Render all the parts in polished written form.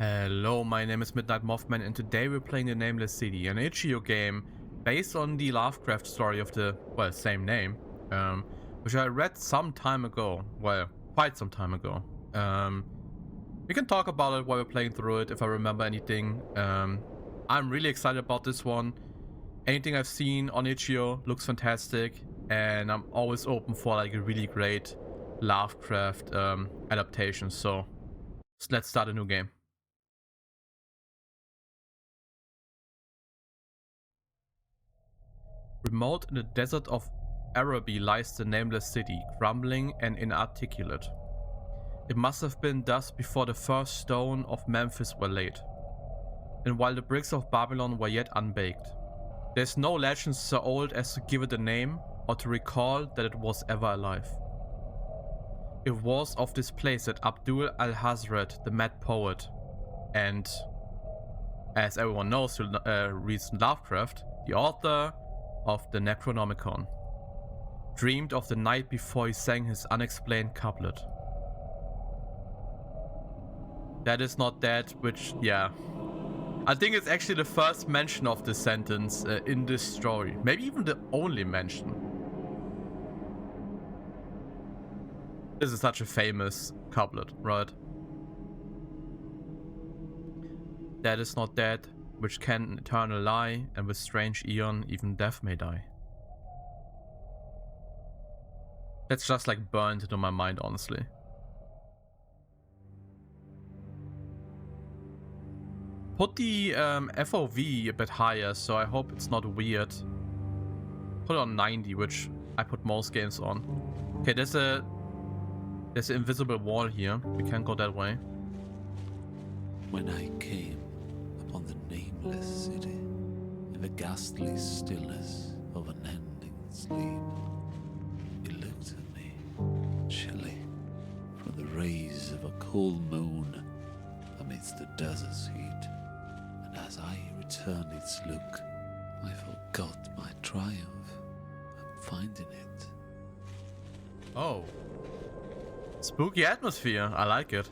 Hello, my name is Midnight Mothman and today we're playing the Nameless City, an itch.io game based on the Lovecraft story of the, well, same name, which I read some time ago, well, quite some time ago. We can talk about it while we're playing through it if I remember anything. I'm really excited about this one. Anything I've seen on itch.io looks fantastic, and I'm always open for like a really great Lovecraft adaptation, so let's start a new game. Remote in the desert of Araby lies the Nameless City, crumbling and inarticulate. It must have been thus before the first stone of Memphis were laid, and while the bricks of Babylon were yet unbaked. There is no legend so old as to give it a name, or to recall that it was ever alive. It was of this place that Abdul al-Hazred, the mad poet, and, as everyone knows who reads Lovecraft, the author of the Necronomicon, dreamed of the night before he sang his unexplained couplet. That is not that, which, yeah. I think it's actually the first mention of this sentence in this story. Maybe even the only mention. This is such a famous couplet, right? That is not that which can eternal lie, and with strange eon even death may die. That's just like burned into my mind, honestly. Put the FOV a bit higher, so I hope it's not weird. Put it on 90, which I put most games on. Okay, there's an invisible wall here. We can't go that way. When I came upon the Nameless City, in the ghastly stillness of an ending sleep, it looked at me, chilly, from the rays of a cold moon amidst the desert's heat. And as I returned its look, I forgot my triumph. I'm finding it. Oh. Spooky atmosphere. I like it.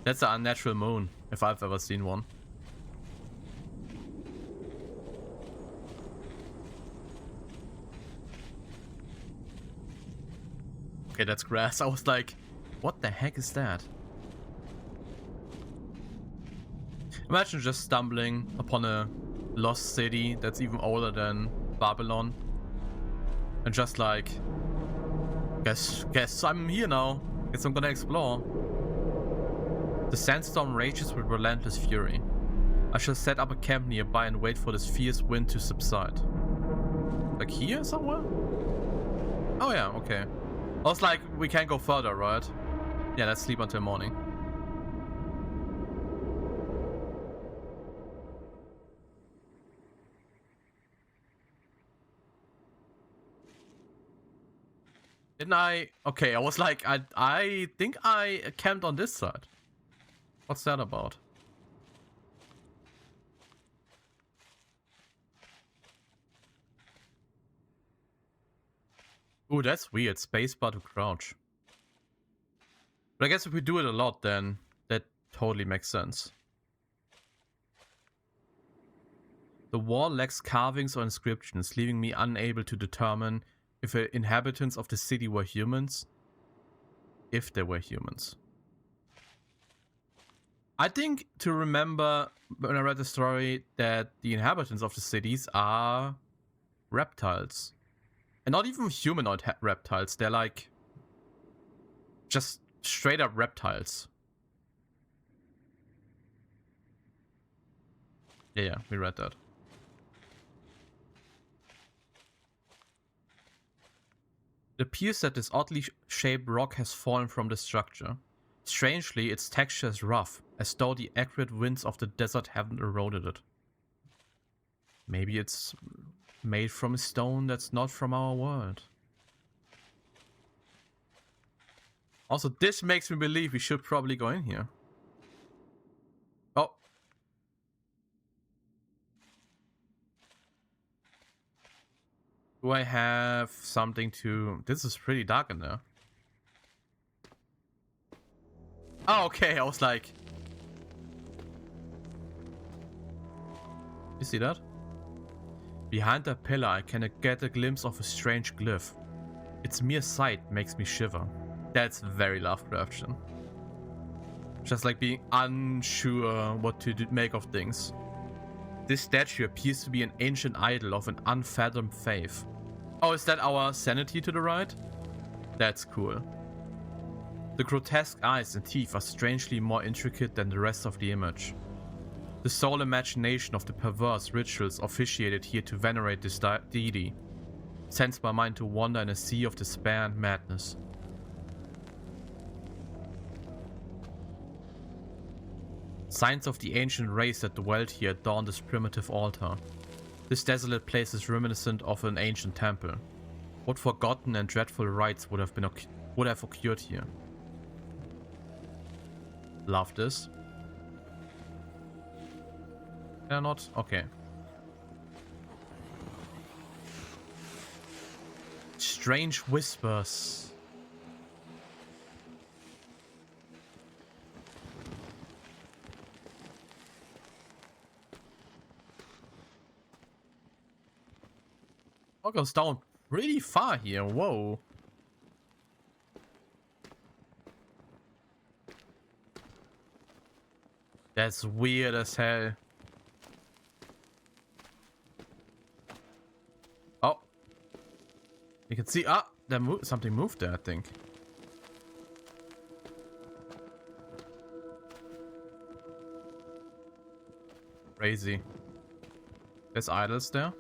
That's an unnatural moon, if I've ever seen one. Okay, that's grass. I was like, what the heck is that? Imagine just stumbling upon a lost city that's even older than Babylon. And just like, guess I'm here now. Guess I'm gonna explore. The sandstorm rages with relentless fury. I shall set up a camp nearby and wait for this fierce wind to subside. Like here somewhere? Oh yeah, okay. I was like, we can't go further, right? Yeah, let's sleep until morning. Didn't I? Okay, I was like, I think I camped on this side. What's that about? Ooh, that's weird. Spacebar to crouch. But I guess if we do it a lot, then that totally makes sense. The wall lacks carvings or inscriptions, leaving me unable to determine if the inhabitants of the city were humans. If they were humans. I think to remember when I read the story that the inhabitants of the cities are reptiles. And not even humanoid reptiles, they're like just straight up reptiles. Yeah, we read that. It appears that this oddly shaped rock has fallen from the structure. Strangely, its texture is rough, as though the acrid winds of the desert haven't eroded it. Maybe it's made from a stone that's not from our world. Also, this makes me believe we should probably go in here. Oh. Do I have something to... This is pretty dark in there. Oh, okay, I was like... You see that? Behind the pillar, I can get a glimpse of a strange glyph. Its mere sight makes me shiver. That's very Lovecraftian. Just like being unsure what to make of things. This statue appears to be an ancient idol of an unfathomed faith. Oh, is that our sanity to the right? That's cool. The grotesque eyes and teeth are strangely more intricate than the rest of the image. The sole imagination of the perverse rituals officiated here to venerate this deity sends my mind to wander in a sea of despair and madness. Signs of the ancient race that dwelt here adorn this primitive altar. This desolate place is reminiscent of an ancient temple. What forgotten and dreadful rites would have occurred here? Love this. Can I not? Okay. Strange whispers. Oh, goes down really far here. Whoa. That's weird as hell. Oh. You can see, something moved there, I think. Crazy. There's idols there.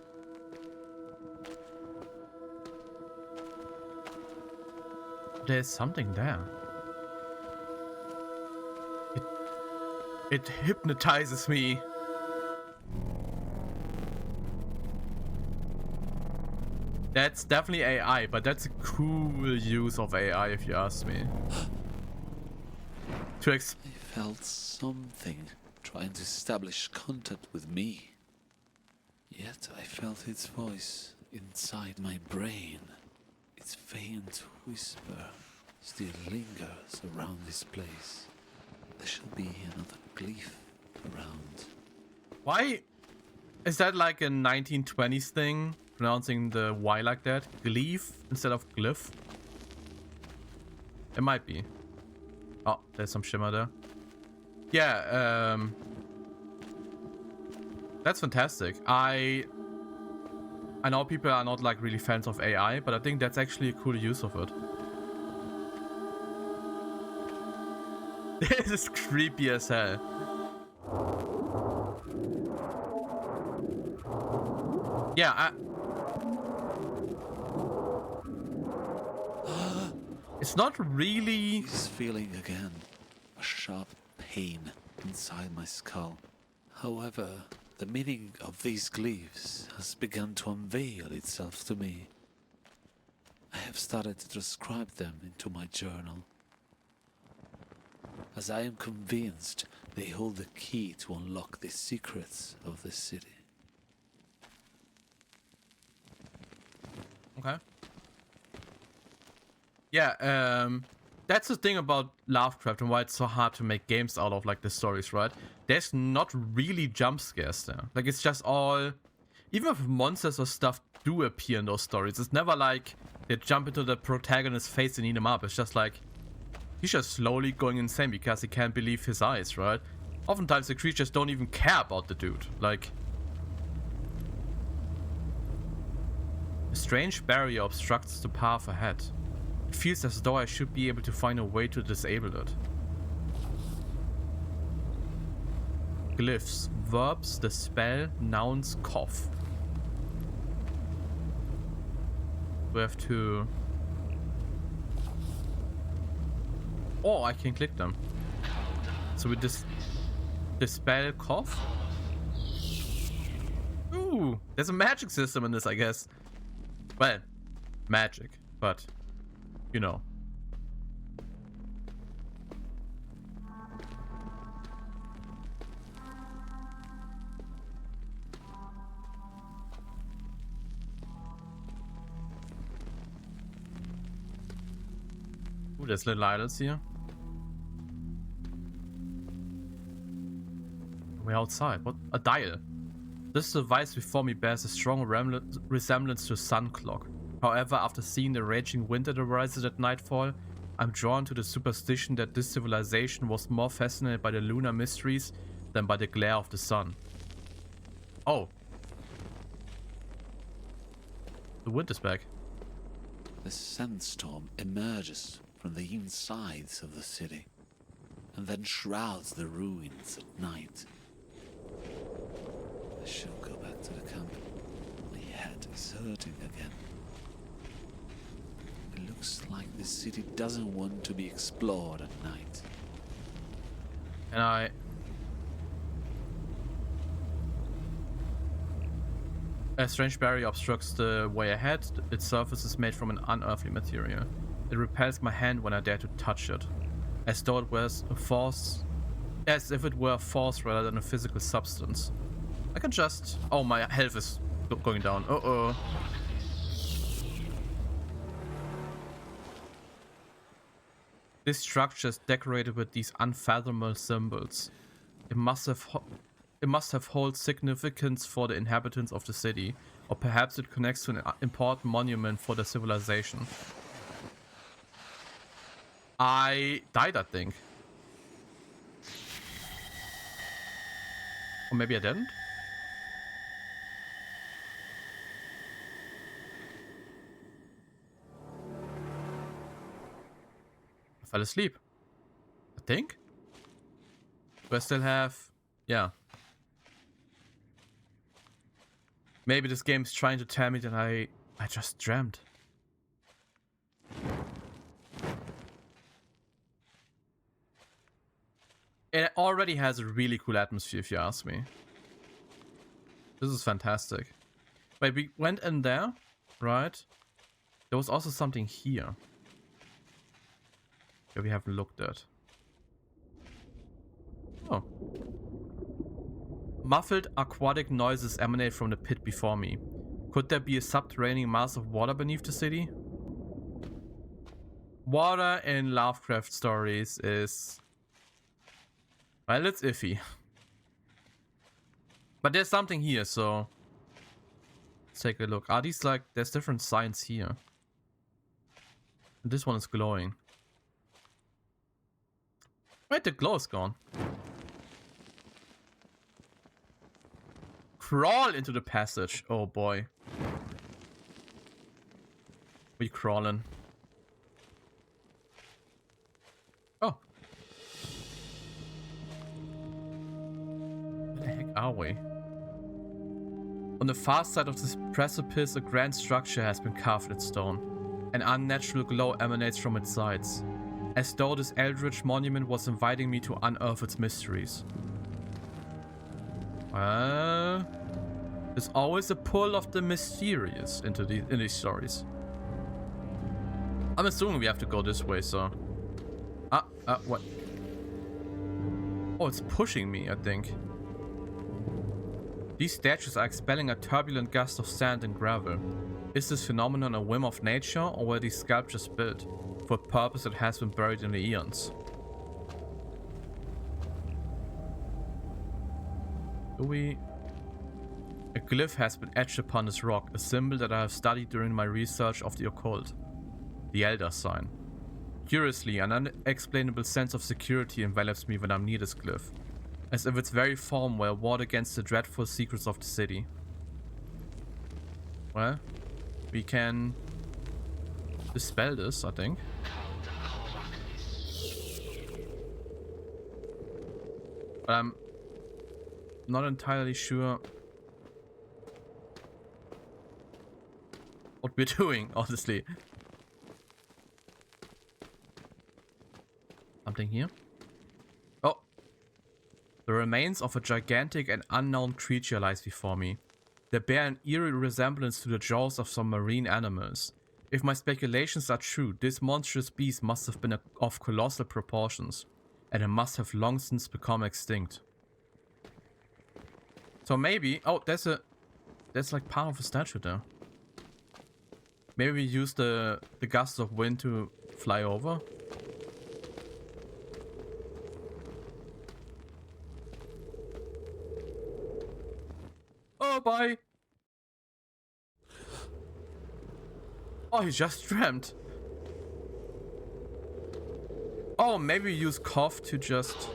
There's something there. It hypnotizes me. That's definitely AI, but that's a cool use of AI if you ask me. I felt something trying to establish contact with me. Yet I felt its voice inside my brain. Its faint whisper still lingers around this place. There should be another glyph around. Why is that like a 1920s thing? Pronouncing the Y like that? Glyph instead of glyph? It might be. Oh, there's some shimmer there. Yeah, that's fantastic. I know people are not like really fans of AI, but I think that's actually a cool use of it. This is creepy as hell. Yeah, it's not really... This feeling again. A sharp pain inside my skull. However, the meaning of these glyphs has begun to unveil itself to me. I have started to transcribe them into my journal, as I am convinced they hold the key to unlock the secrets of the city. Okay. Yeah, that's the thing about Lovecraft and why it's so hard to make games out of like the stories, right? There's not really jump scares there. Like it's just all, even if monsters or stuff do appear in those stories, it's never like they jump into the protagonist's face and eat him up. It's just like he's just slowly going insane because he can't believe his eyes, right? Oftentimes the creatures don't even care about the dude. Like, a strange barrier obstructs the path ahead. It feels as though I should be able to find a way to disable it. Glyphs. Verbs, the spell, nouns, cough. We have to... Oh, I can click them. So with this... Dispel cough? Ooh, there's a magic system in this, I guess. Well, magic, but... You know. Ooh, there's little idols here. We're outside. What? A dial. This device before me bears a strong resemblance to a sun clock. However, after seeing the raging wind that arises at nightfall, I'm drawn to the superstition that this civilization was more fascinated by the lunar mysteries than by the glare of the sun. Oh. The wind is back. The sandstorm emerges from the insides of the city and then shrouds the ruins at night. I shall go back to the camp. My head is hurting again. It looks like the city doesn't want to be explored at night. And a strange barrier obstructs the way ahead. Its surface is made from an unearthly material. It repels my hand when I dare to touch it, as though it was a force, as if it were a force rather than a physical substance. I can just... Oh, my health is going down. Uh-oh. This structure is decorated with these unfathomable symbols. It must have hold significance for the inhabitants of the city, or perhaps it connects to an important monument for the civilization. I died, I think. Or maybe I didn't? I fell asleep. I think? Do I still have... Yeah. Maybe this game is trying to tell me that I just dreamt. It already has a really cool atmosphere, if you ask me. This is fantastic. Wait, we went in there, right? There was also something here that we haven't looked at. Oh. Muffled aquatic noises emanate from the pit before me. Could there be a subterranean mass of water beneath the city? Water in Lovecraft stories is... Well, it's iffy. But there's something here, so... Let's take a look. Are these like... There's different signs here. And this one is glowing. Wait, the glow is gone. Crawl into the passage. Oh boy. We crawling. Oh. Where the heck are we? On the far side of this precipice, a grand structure has been carved in stone. An unnatural glow emanates from its sides, as though this eldritch monument was inviting me to unearth its mysteries. There's always a pull of the mysterious in these stories. I'm assuming we have to go this way, so... what? Oh, it's pushing me, I think. These statues are expelling a turbulent gust of sand and gravel. Is this phenomenon a whim of nature, or were these sculptures built for a purpose that has been buried in the eons? Do we... A glyph has been etched upon this rock, a symbol that I have studied during my research of the occult. The Elder Sign. Curiously, an unexplainable sense of security envelops me when I'm near this glyph, as if its very form were a ward against the dreadful secrets of the city. Well, we can dispel this, I think. But I'm not entirely sure what we're doing, honestly. Something here? Oh! The remains of a gigantic and unknown creature lies before me. They bear an eerie resemblance to the jaws of some marine animals. If my speculations are true, this monstrous beast must have been of colossal proportions, and it must have long since become extinct. So maybe... Oh, there's like part of a statue there. Maybe we use the gusts of wind to fly over. Oh, bye. Oh, he just dreamt. Oh, maybe use cough to just...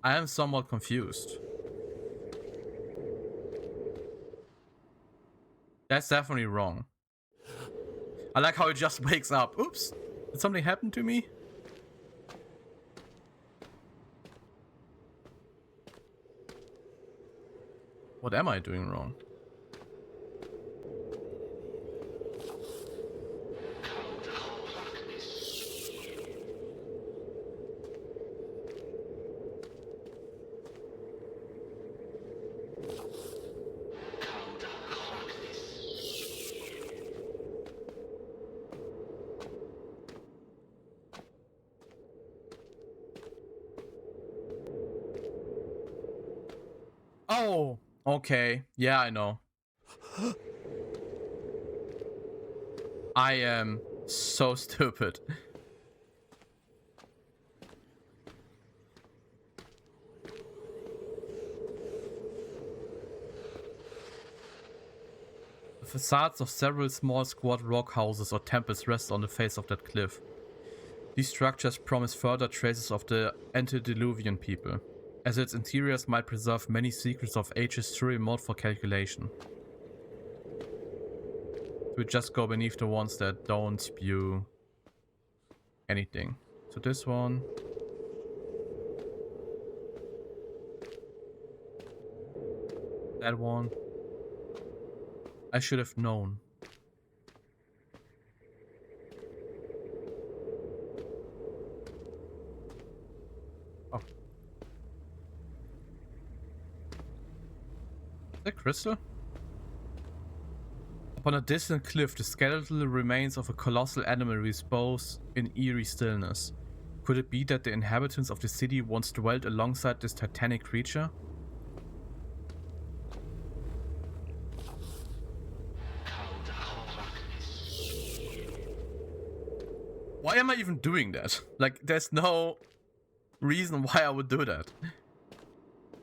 I am somewhat confused. That's definitely wrong. I like how he just wakes up. Oops. Did something happen to me? What am I doing wrong? Oh, okay. Yeah, I know. I am so stupid. The facades of several small squat rock houses or temples rest on the face of that cliff. These structures promise further traces of the antediluvian people, as its interiors might preserve many secrets of ages too remote for calculation. We just go beneath the ones that don't spew anything. So this one. That one. I should have known. Oh. Is that crystal? Upon a distant cliff, the skeletal remains of a colossal animal repose in eerie stillness. Could it be that the inhabitants of the city once dwelt alongside this titanic creature? Why am I even doing that? Like, there's no reason why I would do that.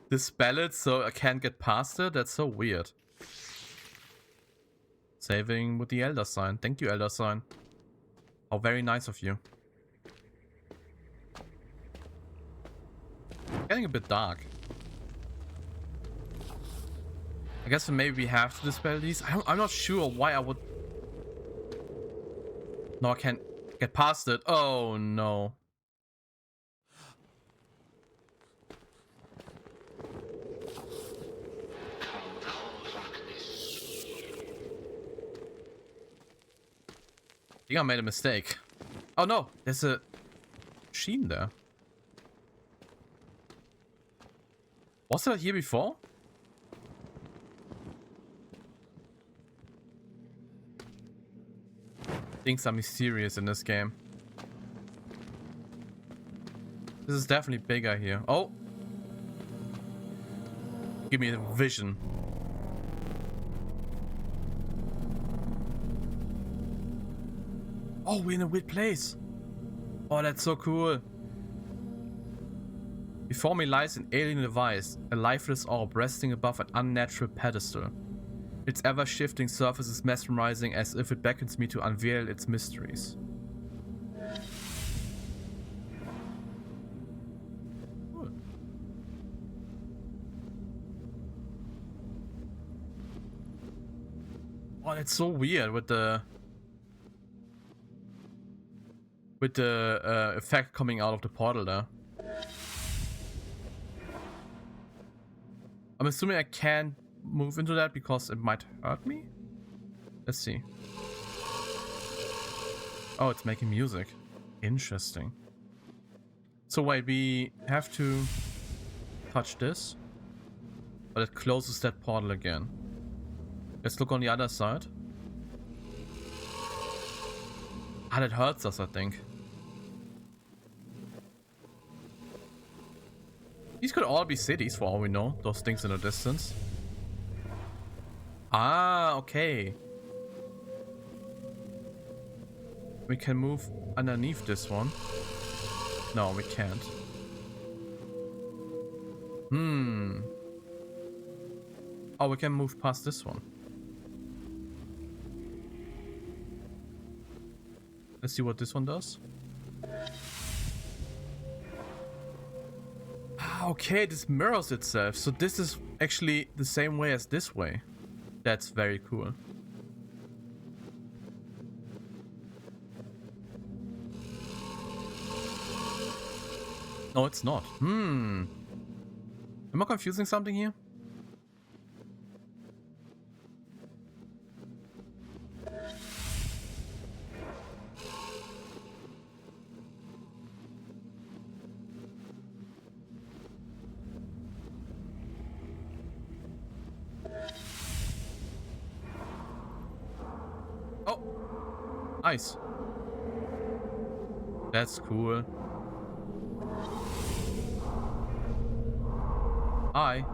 Dispel it so I can't get past it? That's so weird. Saving with the Elder Sign. Thank you, Elder Sign. How very nice of you. Getting a bit dark. I guess maybe we have to dispel these. I'm not sure why I would... No, I can't get past it. Oh, no. I think I made a mistake. Oh no, there's a machine there. Was that here before? Things are mysterious in this game. This is definitely bigger here. Oh! Give me the vision. Oh, we're in a weird place. Oh, that's so cool. Before me lies an alien device, a lifeless orb resting above an unnatural pedestal. Its ever-shifting surface is mesmerizing, as if it beckons me to unveil its mysteries. Cool. Oh, that's so weird with the effect coming out of the portal there. I'm assuming I can't move into that because it might hurt me. Let's see. Oh, it's making music. Interesting. So wait, we have to touch this, but it closes that portal again. Let's look on the other side. Ah, that hurts us, I think. These could all be cities for all we know. Those things in the distance. Ah, okay. We can move underneath this one. No, we can't. Oh, we can move past this one. Let's see what this one does. Ah, okay, this mirrors itself. So this is actually the same way as this way. That's very cool. No, it's not. Am I confusing something here? Oh, ice. That's cool. Hi.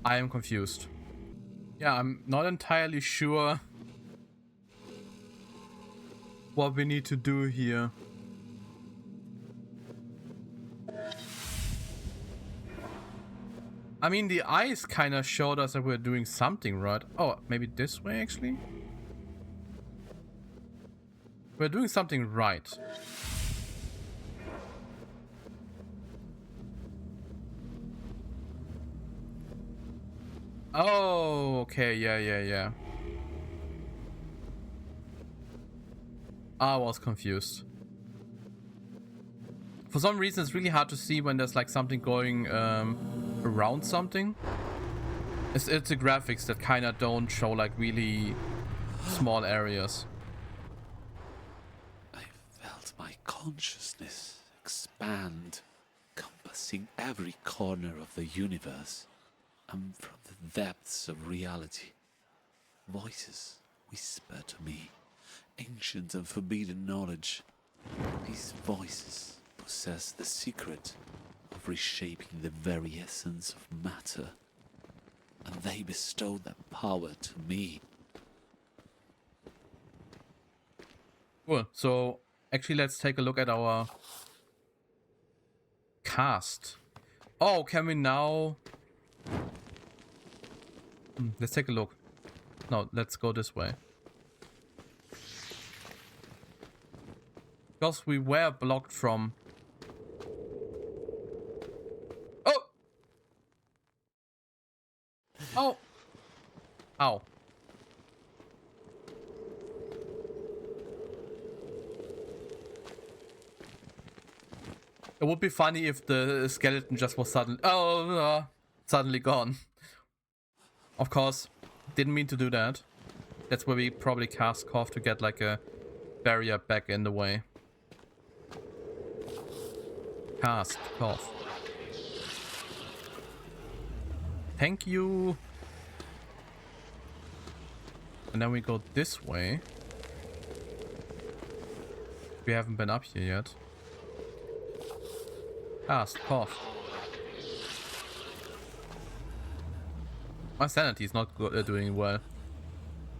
I am confused. Yeah, I'm not entirely sure what we need to do here. I mean, the eyes kind of showed us that we're doing something right. Oh, maybe this way actually? We're doing something right. Oh, okay, yeah. I was confused. For some reason, it's really hard to see when there's like something going around something. It's the graphics that kind of don't show like really small areas. I felt my consciousness expand, compassing every corner of the universe. And from the depths of reality, voices whisper to me, ancient and forbidden knowledge. These voices possess the secret of reshaping the very essence of matter, and they bestow that power to me. Cool. So actually, let's take a look at our cast. Oh, can we now? Let's take a look. No, let's go this way. Because we were blocked from... Oh! Oh! Ow. It would be funny if the skeleton just was suddenly gone. Of course, didn't mean to do that. That's where we probably cast Cough to get like a barrier back in the way. Cast Cough. Thank you. And then we go this way. We haven't been up here yet. Cast Cough. My sanity is not doing well.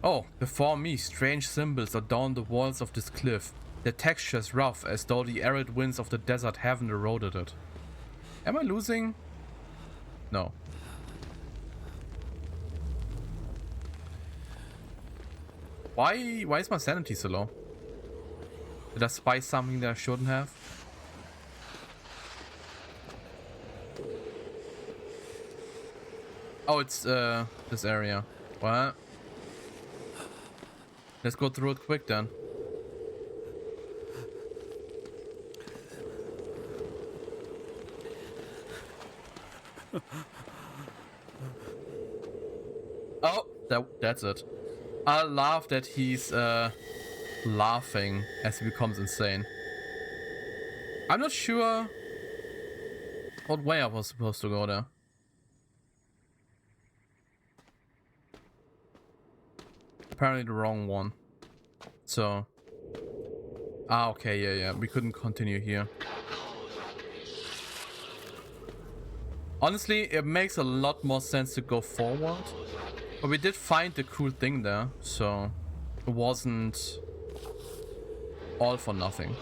Oh, before me, strange symbols adorn the walls of this cliff. The texture is rough, as though the arid winds of the desert haven't eroded it. Am I losing? No. Why is my sanity so low? Did I spice something that I shouldn't have? Oh, it's this area. What? Let's go through it quick then. Oh, that's it. I love that he's laughing as he becomes insane. I'm not sure what way I was supposed to go there. Apparently the wrong one. So... Ah, okay, yeah. We couldn't continue here. Honestly, it makes a lot more sense to go forward. But we did find the cool thing there, so... It wasn't... all for nothing.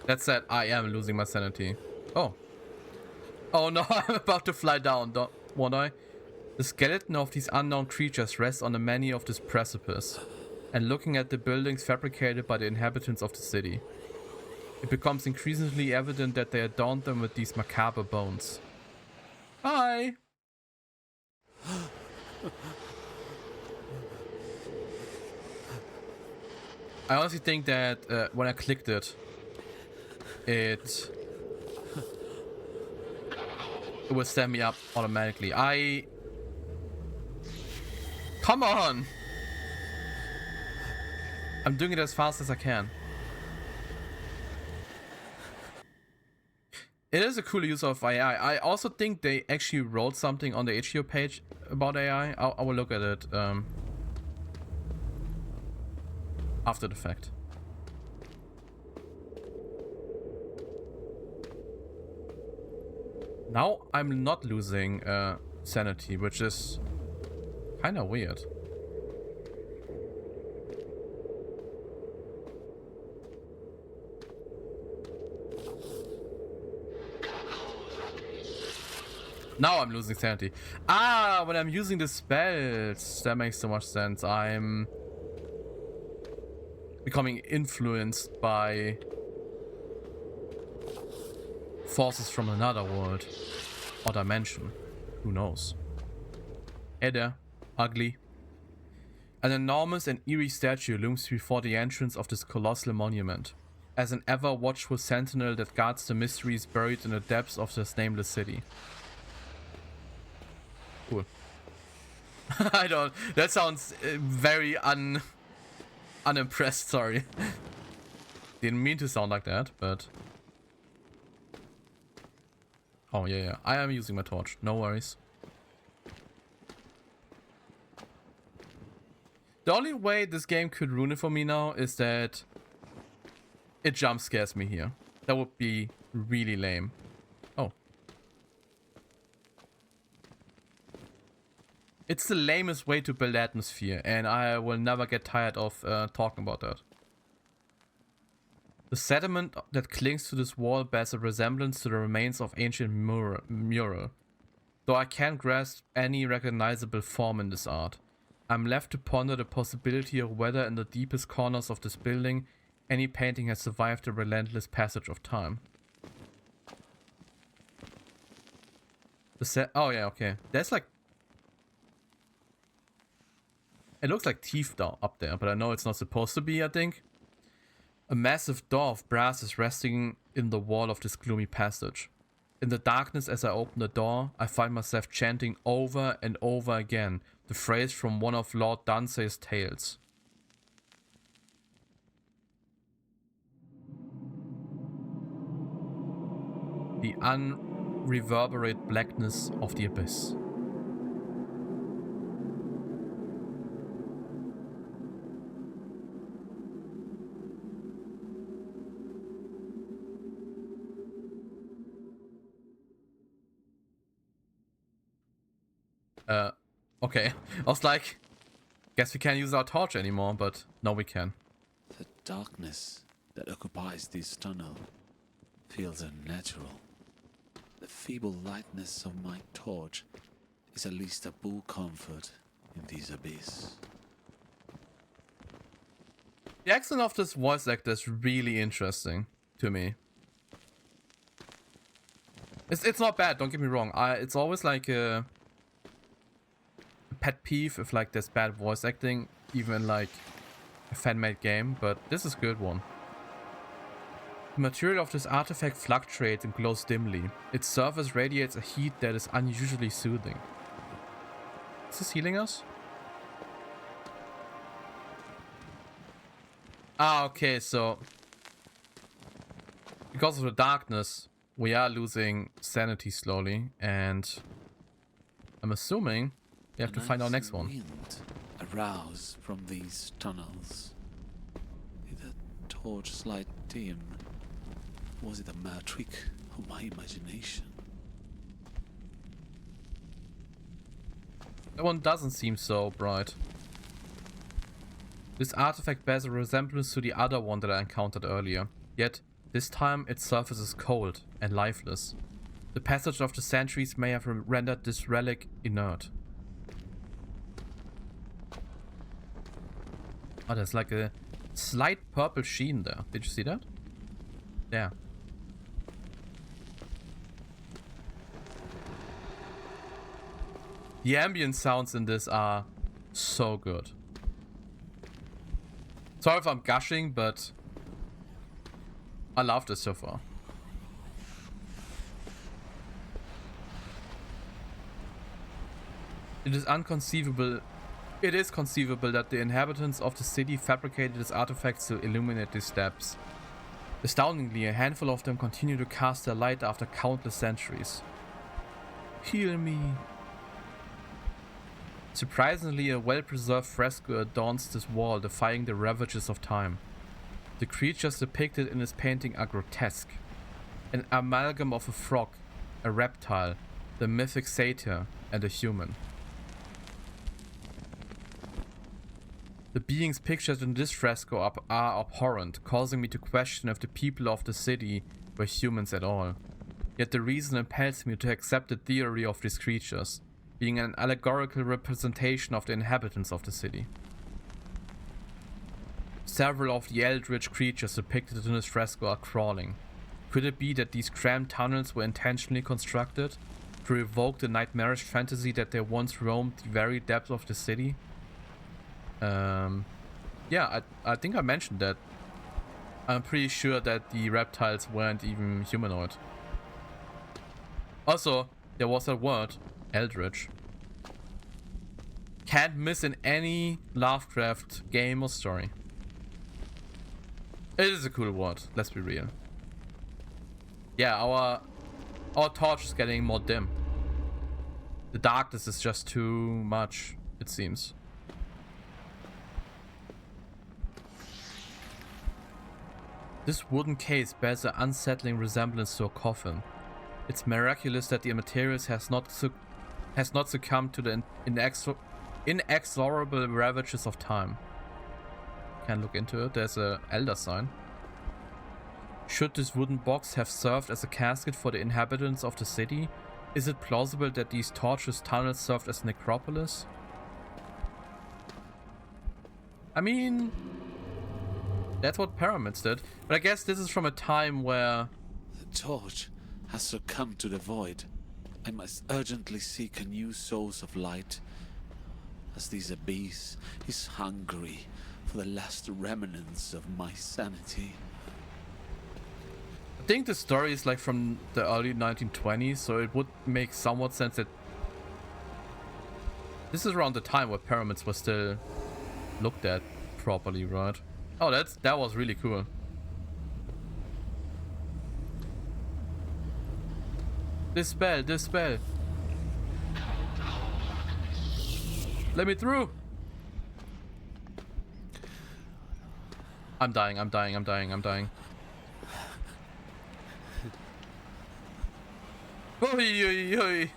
That said, I am losing my sanity. Oh. Oh no, I'm about to fly down, won't I? The skeleton of these unknown creatures rests on the many of this precipice, and looking at the buildings fabricated by the inhabitants of the city, it becomes increasingly evident that they adorned them with these macabre bones. Hi! I honestly think that when I clicked it, it will stand me up automatically. Come on! I'm doing it as fast as I can. It is a cool use of AI. I also think they actually wrote something on the HQ page about AI. I will look at it after the fact. Now I'm not losing sanity, which is kind of weird. Now I'm losing sanity. Ah, when I'm using the spells, that makes so much sense. I'm becoming influenced by forces from another world or dimension. Who knows? Hey there, ugly. An enormous and eerie statue looms before the entrance of this colossal monument, as an ever-watchful sentinel that guards the mysteries buried in the depths of this nameless city. Cool. I don't... That sounds very unimpressed, sorry. Didn't mean to sound like that, but... Oh, yeah. I am using my torch. No worries. The only way this game could ruin it for me now is that it jump scares me here. That would be really lame. Oh. It's the lamest way to build atmosphere, and I will never get tired of talking about that. The sediment that clings to this wall bears a resemblance to the remains of ancient mural. Though I can't grasp any recognizable form in this art, I'm left to ponder the possibility of whether in the deepest corners of this building any painting has survived the relentless passage of time. Oh yeah, okay. There's like... It looks like teeth up there, but I know it's not supposed to be, I think. A massive door of brass is resting in the wall of this gloomy passage. In the darkness as I open the door, I find myself chanting over and over again the phrase from one of Lord Dunsay's tales. The unreverberate blackness of the abyss. Okay. I was like, guess we can't use our torch anymore, but no, we can. The darkness that occupies this tunnel feels unnatural. The feeble lightness of my torch is at least a full comfort in this abyss. The accent of this voice actor is really interesting to me. It's not bad, don't get me wrong. It's always like a pet peeve if like there's bad voice acting, even in like a fan-made game, but this is a good one. The material of this artifact fluctuates and glows dimly. Its surface radiates a heat that is unusually soothing. Is this healing us? Ah, okay, so because of the darkness, we are losing sanity slowly, and I'm assuming we have to find our next one. Wind arouse from these tunnels. Did the torchlight dim? Was it a mere trick of my imagination? That one doesn't seem so bright. This artifact bears a resemblance to the other one that I encountered earlier, yet this time its surface is cold and lifeless. The passage of the centuries may have rendered this relic inert. Oh, there's like a slight purple sheen there. Did you see that? Yeah. The ambient sounds in this are so good. Sorry if I'm gushing, but I love this so far. It is conceivable that the inhabitants of the city fabricated these artifacts to illuminate these depths. Astoundingly, a handful of them continue to cast their light after countless centuries. Heal me. Surprisingly, a well-preserved fresco adorns this wall, defying the ravages of time. The creatures depicted in this painting are grotesque. An amalgam of a frog, a reptile, the mythic satyr, and a human. The beings pictured in this fresco are abhorrent, causing me to question if the people of the city were humans at all. Yet the reason impels me to accept the theory of these creatures, being an allegorical representation of the inhabitants of the city. Several of the eldritch creatures depicted in this fresco are crawling. Could it be that these cramped tunnels were intentionally constructed to evoke the nightmarish fantasy that they once roamed the very depths of the city? Yeah, I think I mentioned that. I'm pretty sure that the reptiles weren't even humanoid. Also, there was a word, eldritch. Can't miss in any Lovecraft game or story. It is a cool word, let's be real. Yeah, our torch is getting more dim. The darkness is just too much, it seems. This wooden case bears an unsettling resemblance to a coffin. It's miraculous that the materials has not succumbed to the inexorable ravages of time. Can't look into it. There's a elder sign. Should this wooden box have served as a casket for the inhabitants of the city? Is it plausible that these tortuous tunnels served as a necropolis? I mean, that's what pyramids did. But I guess this is from a time where The torch has succumbed to the void. I must urgently seek a new source of light, as this abyss is hungry for the last remnants of my sanity. I think the story is like from the early 1920s, so it would make somewhat sense that this is around the time where pyramids were still looked at properly, right? Oh, that was really cool. Dispel. Let me through. I'm dying. Oi.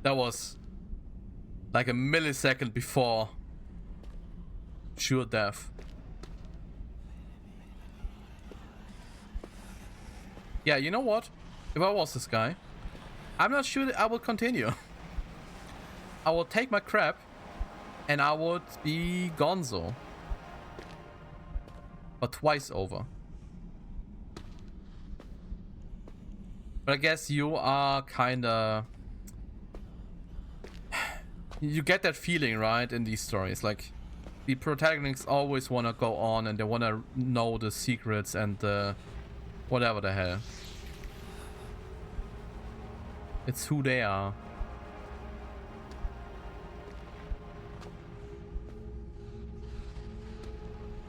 That was like a millisecond before sure death. Yeah, you know what? If I was this guy, I'm not sure that I would continue. I will take my crap and I would be gonzo. But twice over. But I guess you are kinda... You get that feeling, right, in these stories. Like, the protagonists always want to go on and they want to know the secrets and the Whatever the hell. It's who they are.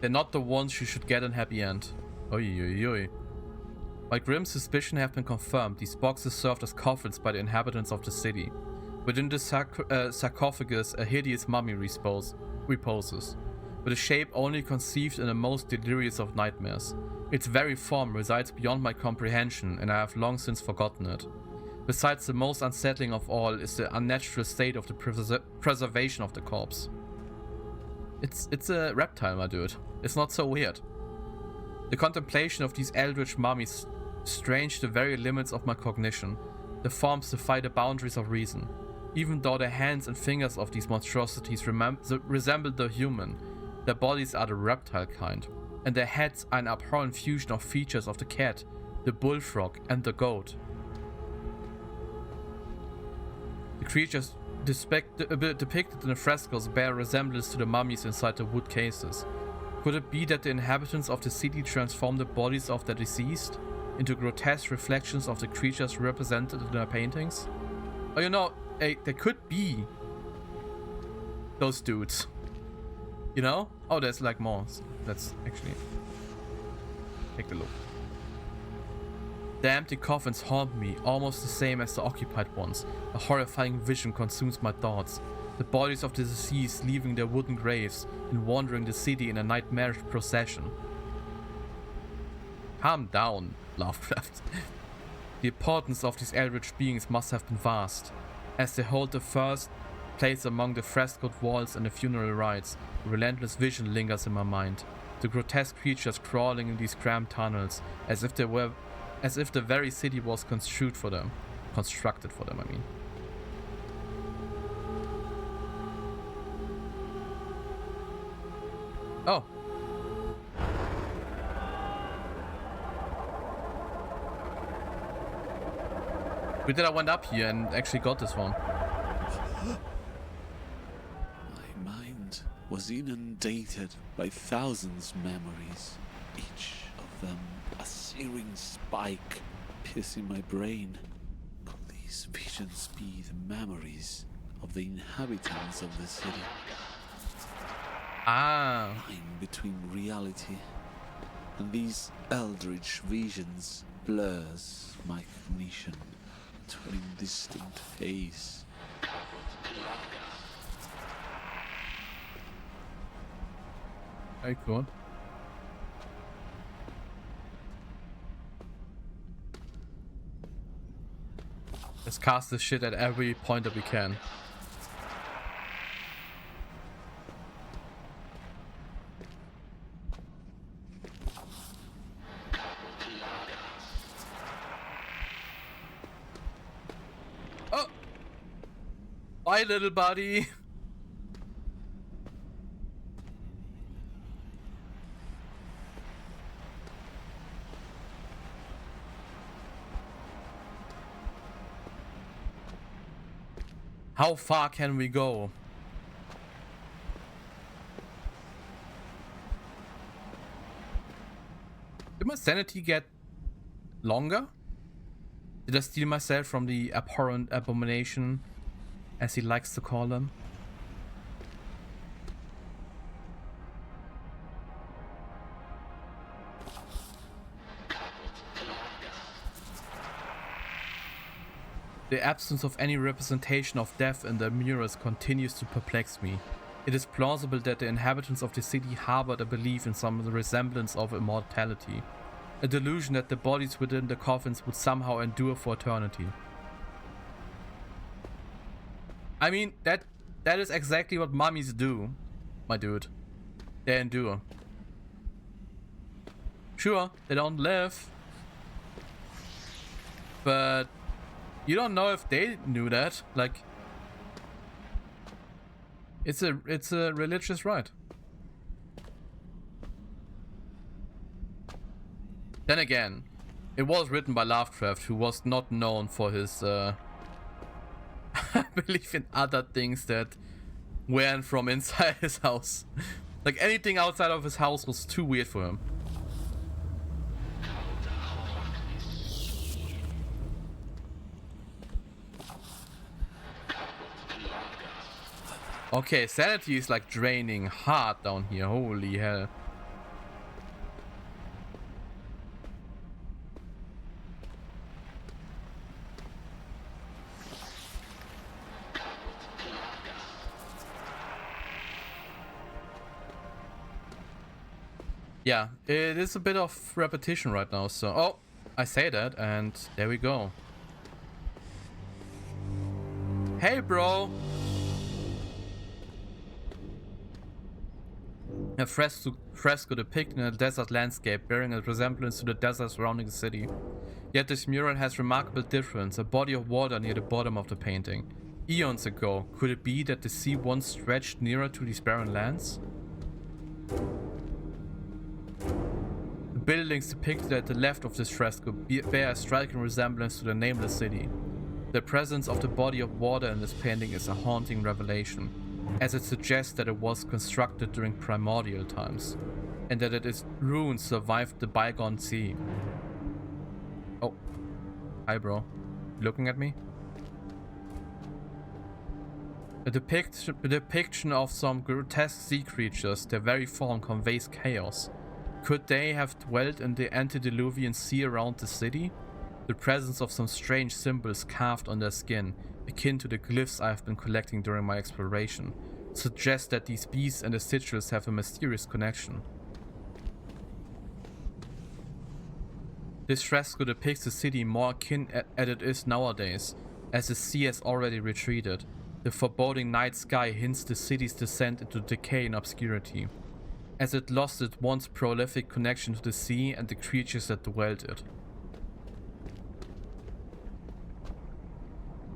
They're not the ones who should get a happy end. Oi, oi, oi. My grim suspicion have been confirmed. These boxes served as coffins by the inhabitants of the city. Within the sarcophagus, a hideous mummy reposes, with a shape only conceived in the most delirious of nightmares. Its very form resides beyond my comprehension, and I have long since forgotten it. Besides, the most unsettling of all is the unnatural state of the preservation of the corpse. It's a reptile, my dude. It's not so weird. The contemplation of these eldritch mummies strains the very limits of my cognition. The forms defy the boundaries of reason. Even though the hands and fingers of these monstrosities resemble the human, their bodies are the reptile kind, and their heads are an abhorrent fusion of features of the cat, the bullfrog, and the goat. The creatures depicted in the frescoes bear resemblance to the mummies inside the wood cases. Could it be that the inhabitants of the city transformed the bodies of their deceased into grotesque reflections of the creatures represented in their paintings? Oh, you know, they could be those dudes. You know? Oh, there's like more. So let's actually take a look. The empty coffins haunt me, almost the same as the occupied ones. A horrifying vision consumes my thoughts. The bodies of the deceased leaving their wooden graves and wandering the city in a nightmarish procession. Calm down, Lovecraft. The importance of these eldritch beings must have been vast. As they hold the first place among the frescoed walls and the funeral rites, a relentless vision lingers in my mind. The grotesque creatures crawling in these cramped tunnels, as if the very city was constructed for them, I mean. Oh. We did. I went up here and actually got this one. My mind was inundated by thousands of memories, each of them a searing spike piercing my brain. Could these visions be the memories of the inhabitants of the city? Ah. The line between reality and these eldritch visions blurs my cognition to an indistinct haze. Very cool. Let's cast this shit at every point that we can. Oh! Bye, little buddy! How far can we go? Did my sanity get longer? Did I steal myself from the abhorrent abomination, as he likes to call them? The absence of any representation of death in the mirrors continues to perplex me. It is plausible that the inhabitants of the city harbored a belief in some resemblance of immortality, a delusion that the bodies within the coffins would somehow endure for eternity. I mean, that is exactly what mummies do, my dude. They endure. Sure, they don't live, but you don't know if they knew that. Like, it's a religious rite. Then again, it was written by Lovecraft, who was not known for his belief in other things that weren't from inside his house. Like, anything outside of his house was too weird for him. Okay, sanity is like draining hard down here. Holy hell. Yeah, it is a bit of repetition right now, so... Oh, I say that, and there we go. Hey, bro! A fresco depicting a desert landscape, bearing a resemblance to the desert surrounding the city. Yet this mural has remarkable difference, a body of water near the bottom of the painting. Eons ago, could it be that the sea once stretched nearer to these barren lands? The buildings depicted at the left of this fresco bear a striking resemblance to the Nameless City. The presence of the body of water in this painting is a haunting revelation, as it suggests that it was constructed during primordial times, and that its ruins survived the bygone sea. Oh, hi bro, looking at me? A depiction of some grotesque sea creatures, their very form conveys chaos. Could they have dwelt in the antediluvian sea around the city? The presence of some strange symbols carved on their skin, akin to the glyphs I have been collecting during my exploration, suggests that these beasts and the sigils have a mysterious connection. This fresco depicts the city more akin as it is nowadays, as the sea has already retreated. The foreboding night sky hints the city's descent into decay and obscurity, as it lost its once prolific connection to the sea and the creatures that dwelt it.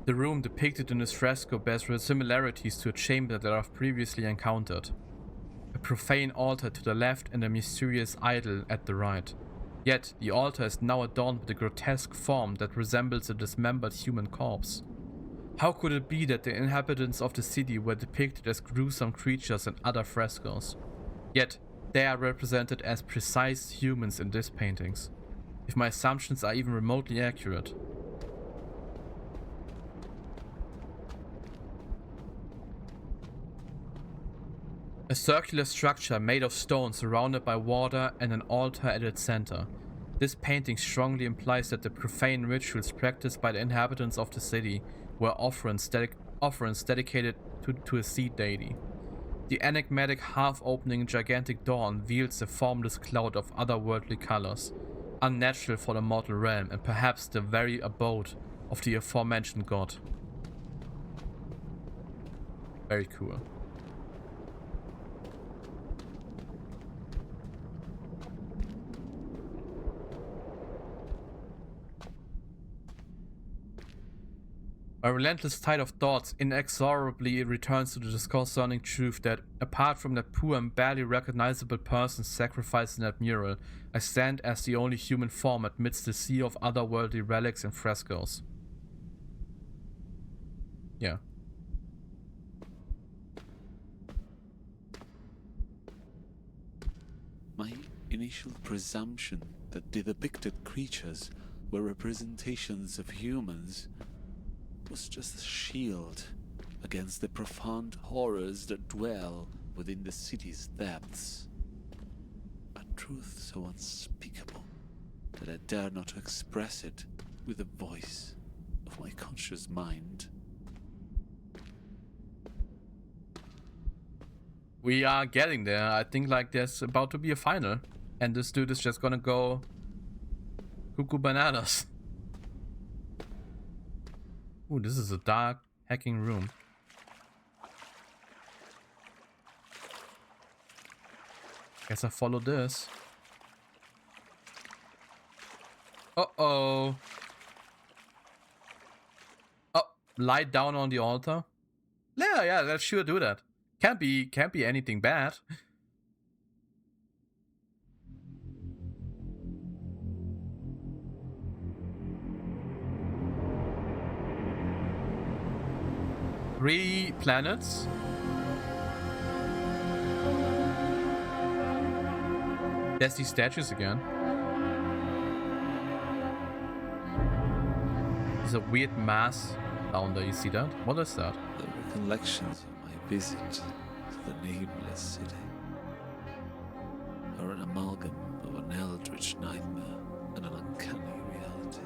The room depicted in this fresco bears similarities to a chamber that I've previously encountered. A profane altar to the left and a mysterious idol at the right. Yet, the altar is now adorned with a grotesque form that resembles a dismembered human corpse. How could it be that the inhabitants of the city were depicted as gruesome creatures in other frescoes? Yet, they are represented as precise humans in these paintings, if my assumptions are even remotely accurate. A circular structure made of stone surrounded by water and an altar at its center. This painting strongly implies that the profane rituals practiced by the inhabitants of the city were offerings dedicated to a sea deity. The enigmatic half-opening gigantic door unveils a formless cloud of otherworldly colors, unnatural for the mortal realm and perhaps the very abode of the aforementioned god. Very cool. A relentless tide of thoughts inexorably returns to the disconcerting truth that, apart from that poor and barely recognizable person sacrificed in that mural, I stand as the only human form amidst the sea of otherworldly relics and frescoes. Yeah. My initial presumption that the depicted creatures were representations of humans was just a shield against the profound horrors that dwell within the city's depths. A truth so unspeakable that I dare not express it with the voice of my conscious mind. We are getting there. I think like there's about to be a final, and this dude is just gonna go cuckoo bananas. Ooh, this is a dark hacking room. Guess I follow this. Uh-oh. Oh, lie down on the altar? Yeah, let's sure do that. Can't be anything bad. Three planets. There's these statues again. There's a weird mass down there. You see that? What is that? The recollections of my visit to the Nameless City, or an amalgam of an eldritch nightmare and an uncanny reality.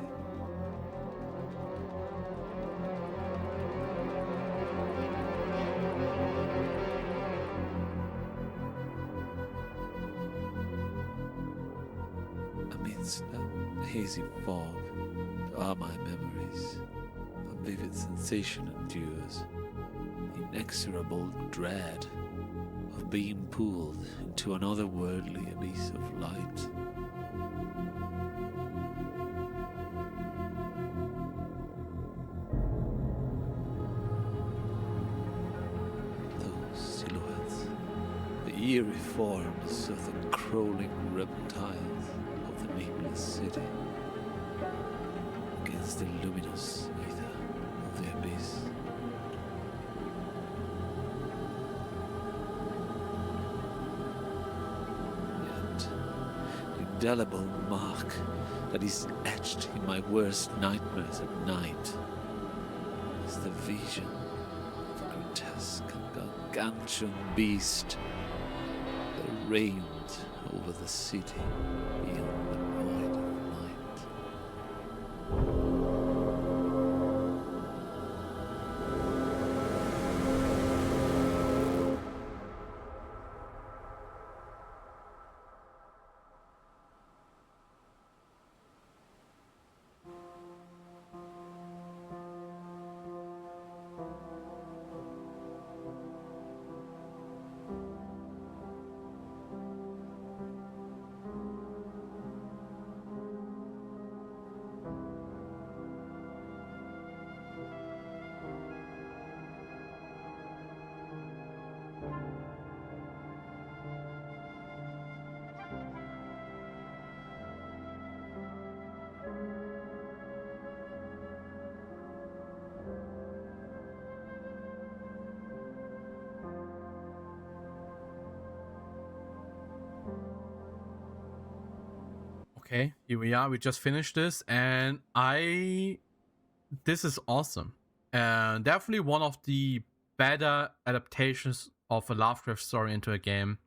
Amidst that hazy fog are my memories. A vivid sensation endures, the inexorable dread of being pulled into an otherworldly abyss of light. Those silhouettes, the eerie forms of the crawling reptiles of the Nameless City, against the luminous ether of the abyss. Yet, the indelible mark that is etched in my worst nightmares at night is the vision of a grotesque and gargantuan beast that reigned over the city beyond the void of night. Okay, here we are. We just finished this, and this is awesome. And definitely one of the better adaptations of a Lovecraft story into a game.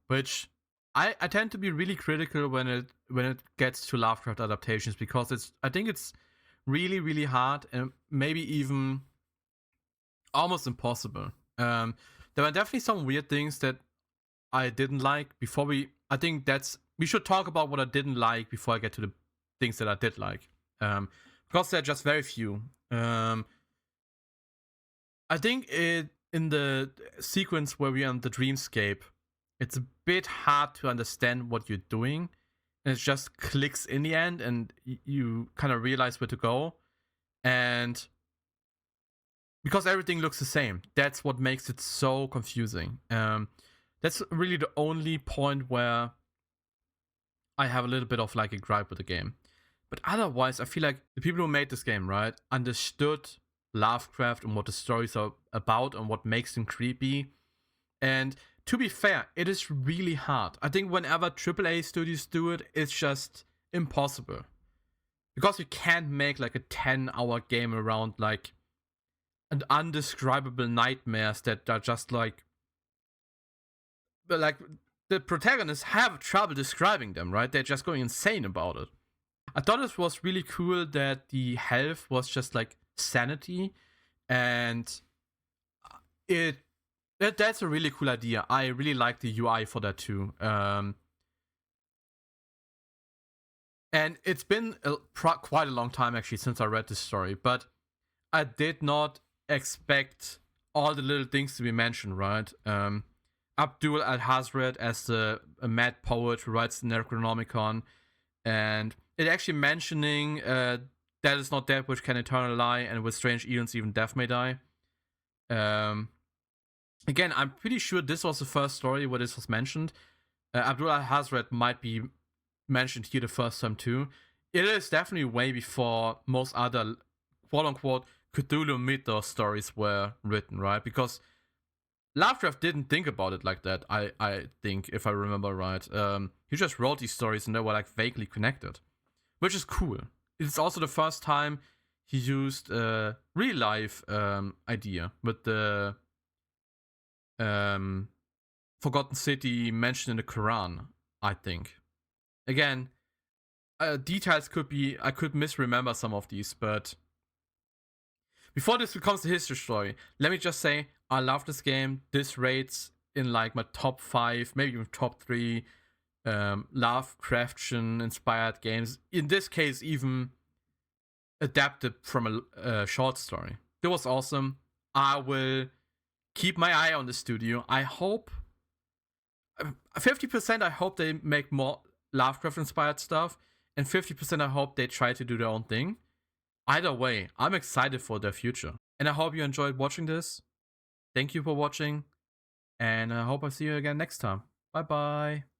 Which I tend to be really critical when it gets to Lovecraft adaptations, because I think it's really, really hard and maybe even almost impossible. There were definitely some weird things that I didn't like. I think we should talk about what I didn't like before I get to the things that I did like. Because there are just very few. I think in the sequence where we are in the dreamscape, it's a bit hard to understand what you're doing. And it just clicks in the end, and you kind of realize where to go. And because everything looks the same, that's what makes it so confusing. That's really the only point where I have a little bit of like a gripe with the game. But otherwise, I feel like the people who made this game, right, understood Lovecraft and what the stories are about and what makes them creepy. And to be fair, it is really hard. I think whenever AAA studios do it, it's just impossible. Because you can't make like a 10-hour game around like an undescribable nightmares that are just like the protagonists have trouble describing them, right? They're just going insane about it. I thought it was really cool that the health was just like sanity, and that's a really cool idea. I really like the UI for that too. And it's been quite a long time actually since I read this story, but I did not expect all the little things to be mentioned, right? Abdul Al-Hazred as a mad poet who writes the Necronomicon, and it actually mentioning that is not dead which can eternally lie, and with strange eons even death may die. Again, I'm pretty sure this was the first story where this was mentioned. Abdul Al-Hazred might be mentioned here the first time too. It is definitely way before most other quote-unquote Cthulhu mythos stories were written, right? Because Lovecraft didn't think about it like that, I think, if I remember right. He just wrote these stories and they were like vaguely connected, which is cool. It's also the first time he used a real life idea with the Forgotten City mentioned in the Quran, I think. Again, details could be, I could misremember some of these, but before this becomes a history story, let me just say I love this game. This rates in like my top 5, maybe even top 3 Lovecraftian inspired games. In this case, even adapted from a short story. It was awesome. I will keep my eye on the studio. I hope 50% I hope they make more Lovecraft inspired stuff, and 50% I hope they try to do their own thing. Either way, I'm excited for their future. And I hope you enjoyed watching this. Thank you for watching, and I hope I see you again next time. Bye bye.